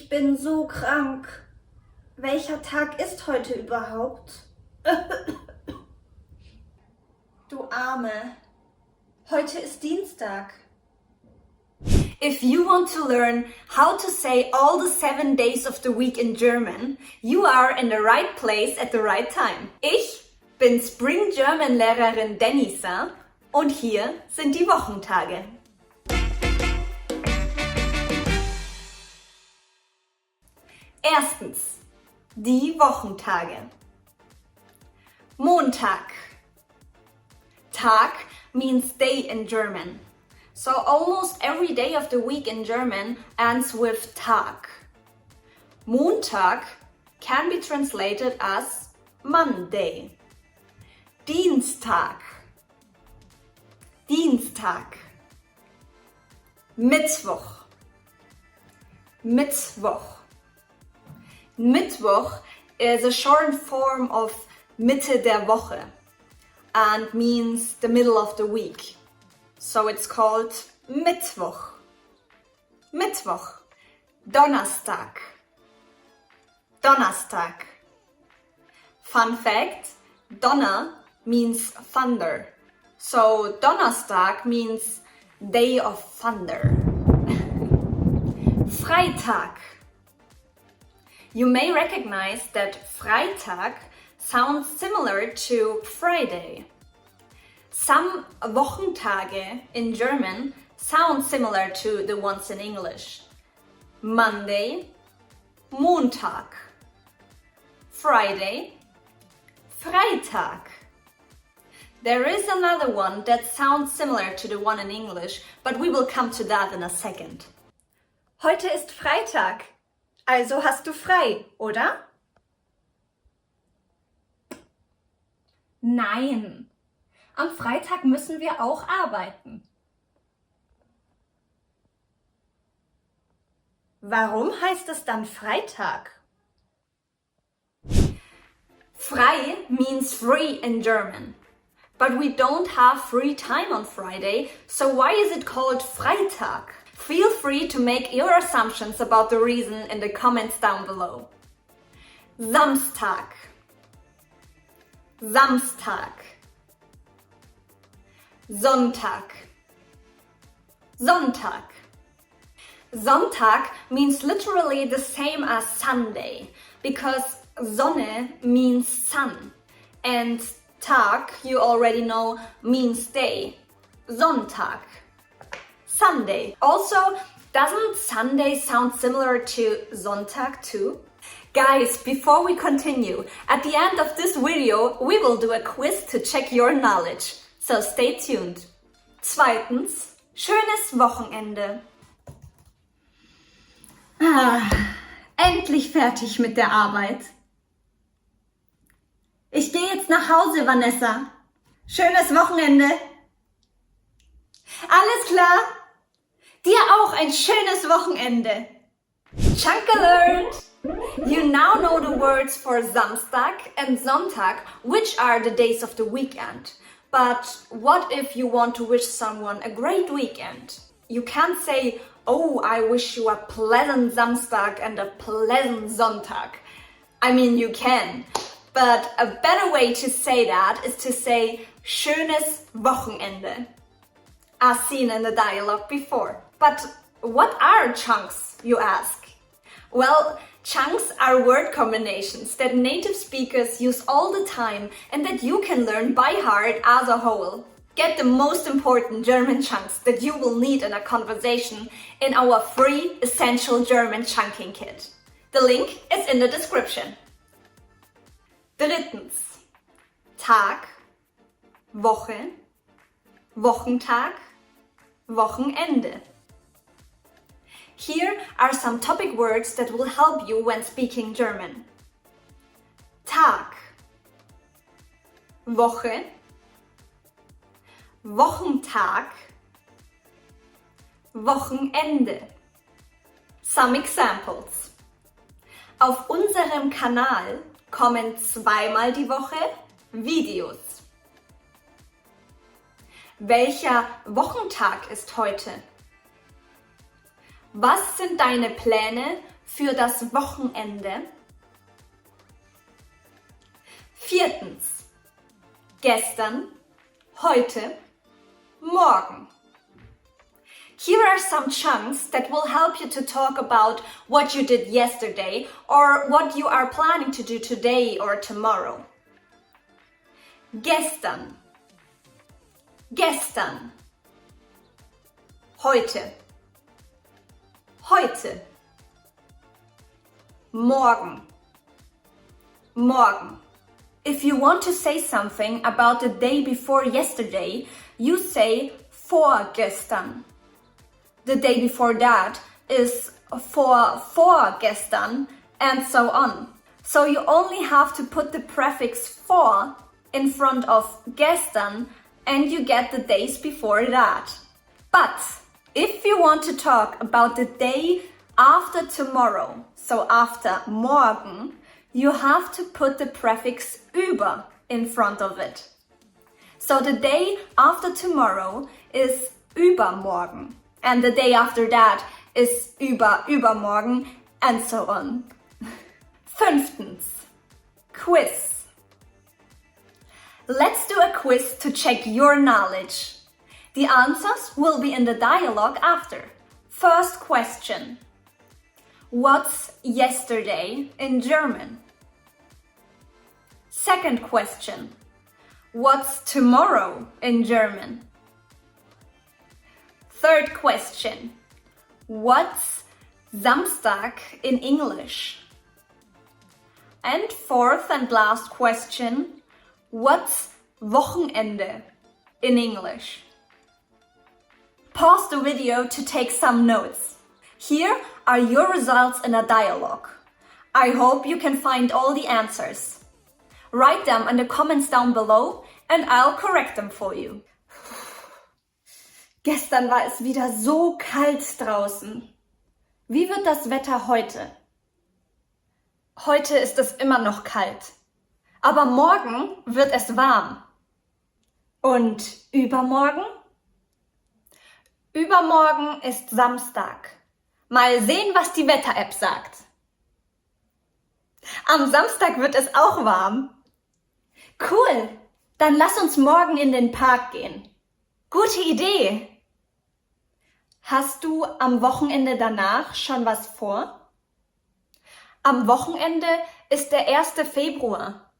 Ich bin so krank. Welcher Tag ist heute überhaupt? Du Arme. Heute ist Dienstag. If you want to learn how to say all the 7 days of the week in German, you are in the right place at the right time. Ich bin Spring German Lehrerin Denisa und hier sind die Wochentage. Erstens, die Wochentage. Montag. Tag means day in German. So almost every day of the week in German ends with Tag. Montag can be translated as Monday. Dienstag. Dienstag. Mittwoch. Mittwoch. Mittwoch is a short form of Mitte der Woche and means the middle of the week. So it's called Mittwoch. Mittwoch. Donnerstag. Donnerstag. Fun fact, Donner means thunder. So Donnerstag means day of thunder. Freitag. You may recognize that Freitag sounds similar to Friday. Some Wochentage in German sound similar to the ones in English. Monday, Montag. Friday, Freitag. There is another one that sounds similar to the one in English, but we will come to that in a second. Heute ist Freitag. Also hast du frei, oder? Nein, am Freitag müssen wir auch arbeiten. Warum heißt es dann Freitag? Frei means free in German. But we don't have free time on Friday, so why is it called Freitag? Feel free to make your assumptions about the reason in the comments down below. Samstag. Samstag. Sonntag. Sonntag. Sonntag means literally the same as Sunday, because Sonne means sun, and Tag, you already know, means day. Sonntag. Sunday. Also, doesn't Sunday sound similar to Sonntag too? Guys, before we continue, at the end of this video, we will do a quiz to check your knowledge. So stay tuned. Zweitens, schönes Wochenende. Endlich fertig mit der Arbeit. Ich gehe jetzt nach Hause, Vanessa. Schönes Wochenende. Alles klar? Dir auch ein schönes Wochenende. Chunk alert! You now know the words for Samstag and Sonntag, which are the days of the weekend. But what if you want to wish someone a great weekend? You can't say, oh, I wish you a pleasant Samstag and a pleasant Sonntag. I mean, you can. But a better way to say that is to say Schönes Wochenende, as seen in the dialogue before. But what are chunks, you ask? Well, chunks are word combinations that native speakers use all the time and that you can learn by heart as a whole. Get the most important German chunks that you will need in a conversation in our free Essential German Chunking Kit. The link is in the description. Drittens, Tag, Woche, Wochentag, Wochenende. Here are some topic words that will help you when speaking German. Tag, Woche, Wochentag, Wochenende. Some examples. Auf unserem Kanal kommen zweimal die Woche Videos. Welcher Wochentag ist heute? Was sind deine Pläne für das Wochenende? Viertens. Gestern, heute, morgen. Here are some chunks that will help you to talk about what you did yesterday or what you are planning to do today or tomorrow. Gestern. Gestern. Heute. Heute. Morgen. Morgen. If you want to say something about the day before yesterday, you say vorgestern. The day before that is vorgestern, and so on. So you only have to put the prefix vor in front of gestern and you get the days before that. But if you want to talk about the day after tomorrow, so after morgen, you have to put the prefix über in front of it. So the day after tomorrow is übermorgen. And the day after that is übermorgen, and so on. Fünftens. Quiz. Let's do a quiz to check your knowledge. The answers will be in the dialogue after. First question. What's yesterday in German? Second question. What's tomorrow in German? Third question. What's Samstag in English? And fourth and last question. What's Wochenende in English? Pause the video to take some notes. Here are your results in a dialogue. I hope you can find all the answers. Write them in the comments down below and I'll correct them for you. Gestern war es wieder so kalt draußen. Wie wird das Wetter heute? Heute ist es immer noch kalt. Aber morgen wird es warm. Und übermorgen? Übermorgen ist Samstag. Mal sehen, was die Wetter-App sagt. Am Samstag wird es auch warm. Cool, dann lass uns morgen in den Park gehen. Gute Idee. Hast du am Wochenende danach schon was vor? Am Wochenende ist der 1. Februar.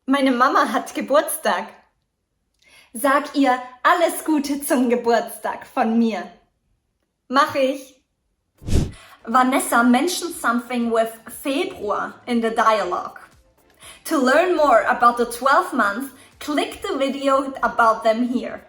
Meine Mama hat Geburtstag. Sag ihr alles Gute zum Geburtstag von mir. Mach ich. Vanessa mentioned something with Februar in the dialogue. To learn more about the 12 months, click the video about them here.